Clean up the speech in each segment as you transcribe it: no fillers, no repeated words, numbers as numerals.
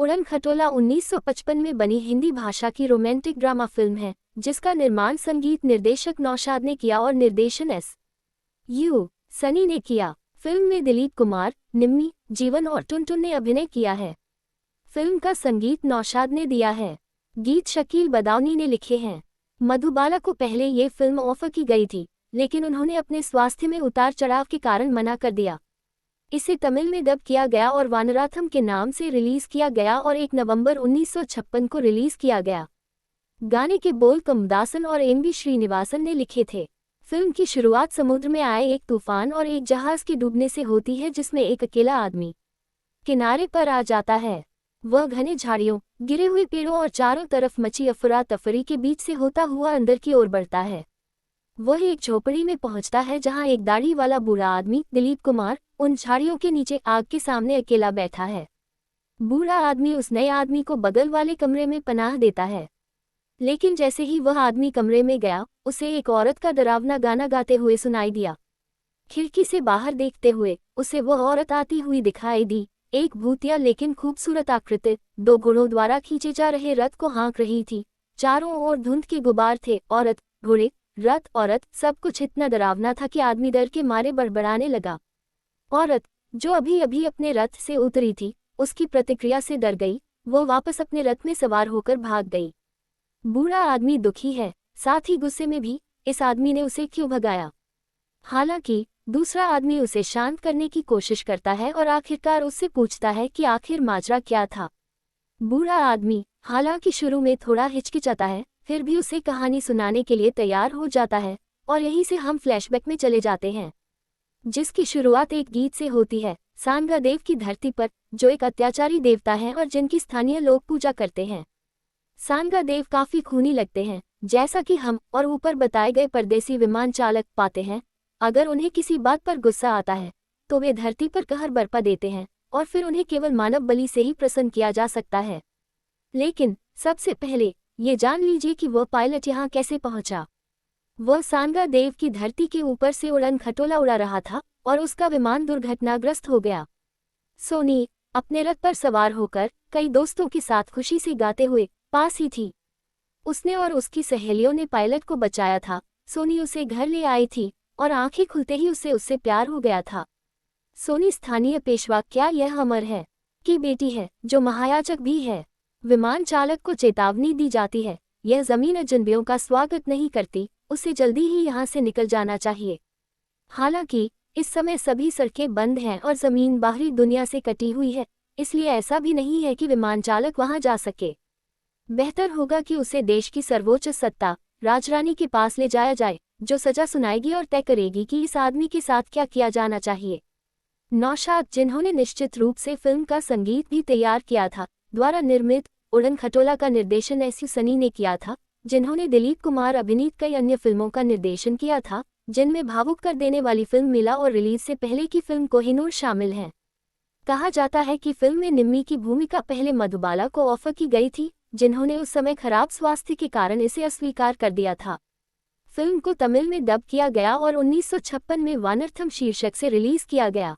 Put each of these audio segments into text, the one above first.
उड़न खटोला 1955 में बनी हिंदी भाषा की रोमांटिक ड्रामा फिल्म है, जिसका निर्माण संगीत निर्देशक नौशाद ने किया और निर्देशन एस.यू. सनी ने किया। फिल्म में दिलीप कुमार, निम्मी, जीवन और टुनटुन ने अभिनय किया है। फिल्म का संगीत नौशाद ने दिया है। गीत शकील बदाऊनी ने लिखे हैं। मधुबाला को पहले ये फिल्म ऑफर की गई थी, लेकिन उन्होंने अपने स्वास्थ्य में उतार चढ़ाव के कारण मना कर दिया। इसे तमिल में डब किया गया और वानराथम के नाम से रिलीज किया गया और 1 नवंबर 1956 को रिलीज किया गया। गाने के बोल कमदासन और एम.बी. श्रीनिवासन ने लिखे थे। फिल्म की शुरुआत समुद्र में आए एक तूफान और एक जहाज के डूबने से होती है, जिसमें एक अकेला आदमी किनारे पर आ जाता है। वह घने झाड़ियों, गिरे हुए पेड़ों और चारों तरफ मची अफरा तफरी के बीच से होता हुआ अंदर की ओर बढ़ता है। वह एक झोपड़ी में पहुंचता है जहां एक दाढ़ी वाला बूढ़ा आदमी, दिलीप कुमार, उन झाड़ियों के नीचे आग के सामने अकेला बैठा है। बूढ़ा आदमी उस नए आदमी को बगल वाले कमरे में पनाह देता है, लेकिन जैसे ही वह आदमी कमरे में गया, उसे एक औरत का डरावना गाना गाते हुए सुनाई दिया। खिड़की से बाहर देखते हुए उसे वह औरत आती हुई दिखाई दी, एक भूतिया लेकिन खूबसूरत आकृति, 2 घोड़ों द्वारा खींचे जा रहे रथ को हाँक रही थी। चारों ओर धुंध के गुबार थे। औरत, घोड़े, रथ, औरत, सब कुछ इतना डरावना था कि आदमी डर के मारे बड़बड़ाने लगा। औरत, जो अभी अभी अपने रथ से उतरी थी, उसकी प्रतिक्रिया से डर गई। वो वापस अपने रथ में सवार होकर भाग गई। बूढ़ा आदमी दुखी है, साथ ही गुस्से में भी, इस आदमी ने उसे क्यों भगाया। हालांकि दूसरा आदमी उसे शांत करने की कोशिश करता है और आखिरकार उससे पूछता है कि आखिर माजरा क्या था। बूढ़ा आदमी, हालांकि शुरू में थोड़ा हिचकिचाता है, फिर भी उसे कहानी सुनाने के लिए तैयार हो जाता है। और यहीं से हम फ्लैशबैक में चले जाते हैं, जिसकी शुरुआत एक गीत से होती है, सांगा देव की धरती पर, जो एक अत्याचारी देवता है और जिनकी स्थानीय लोग पूजा करते हैं। सांगा देव काफी खूनी लगते हैं, जैसा कि हम और ऊपर बताए गए परदेसी विमान चालक पाते हैं। अगर उन्हें किसी बात पर गुस्सा आता है, तो वे धरती पर कहर बरपा देते हैं और फिर उन्हें केवल मानव बलि से ही प्रसन्न किया जा सकता है। लेकिन सबसे पहले ये जान लीजिए कि वह पायलट यहाँ कैसे पहुंचा। वह सांगा देव की धरती के ऊपर से उड़न खटोला उड़ा रहा था और उसका विमान दुर्घटनाग्रस्त हो गया। सोनी अपने रथ पर सवार होकर कई दोस्तों के साथ खुशी से गाते हुए पास ही थी। उसने और उसकी सहेलियों ने पायलट को बचाया था। सोनी उसे घर ले आई थी और आंखें खुलते ही उससे प्यार हो गया था। सोनी स्थानीय पेशवा क्या यह अमर है की बेटी है, जो महायाजक भी है। विमान चालक को चेतावनी दी जाती है, यह जमीन अजनबियों का स्वागत नहीं करती, उसे जल्दी ही यहाँ से निकल जाना चाहिए। हालांकि इस समय सभी सड़कें बंद हैं और जमीन बाहरी दुनिया से कटी हुई है, इसलिए ऐसा भी नहीं है कि विमान चालक वहां जा सके। बेहतर होगा कि उसे देश की सर्वोच्च सत्ता, राजरानी के पास ले जाया जाए, जो सजा सुनाएगी और तय करेगी कि इस आदमी के साथ क्या किया जाना चाहिए। नौशाद, जिन्होंने निश्चित रूप से फिल्म का संगीत भी तैयार किया था, द्वारा निर्मित उड़न खटोला का निर्देशन एस.यू. सनी ने किया था, जिन्होंने दिलीप कुमार अभिनीत कई अन्य फिल्मों का निर्देशन किया था, जिनमें भावुक कर देने वाली फिल्म मिला और रिलीज से पहले की फिल्म कोहिनूर शामिल हैं। कहा जाता है कि फिल्म में निम्मी की भूमिका पहले मधुबाला को ऑफर की गई थी, जिन्होंने उस समय खराब स्वास्थ्य के कारण इसे अस्वीकार कर दिया था। फिल्म को तमिल में डब किया गया और 1956 में वानरथम शीर्षक से रिलीज किया गया।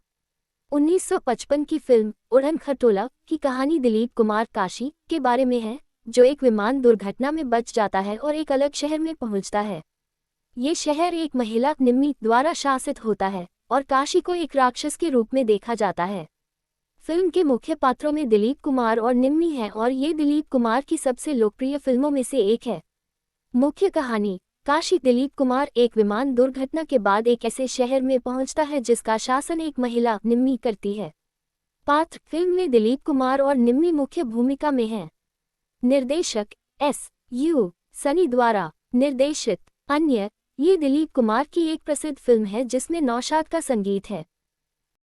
1955 की फिल्म उड़न खटोला की कहानी दिलीप कुमार काशी के बारे में है, जो एक विमान दुर्घटना में बच जाता है और एक अलग शहर में पहुंचता है। ये शहर एक महिला निम्मी द्वारा शासित होता है और काशी को एक राक्षस के रूप में देखा जाता है। फिल्म के मुख्य पात्रों में दिलीप कुमार और निम्मी हैं और ये दिलीप कुमार की सबसे लोकप्रिय फिल्मों में से एक है। मुख्य कहानी काशी, दिलीप कुमार एक विमान दुर्घटना के बाद एक ऐसे शहर में पहुंचता है जिसका शासन एक महिला निम्मी करती है। पात्र फिल्म में दिलीप कुमार और निम्मी मुख्य भूमिका में हैं। निर्देशक एस.यू. सनी द्वारा निर्देशित अन्य, ये दिलीप कुमार की एक प्रसिद्ध फिल्म है जिसमें नौशाद का संगीत है।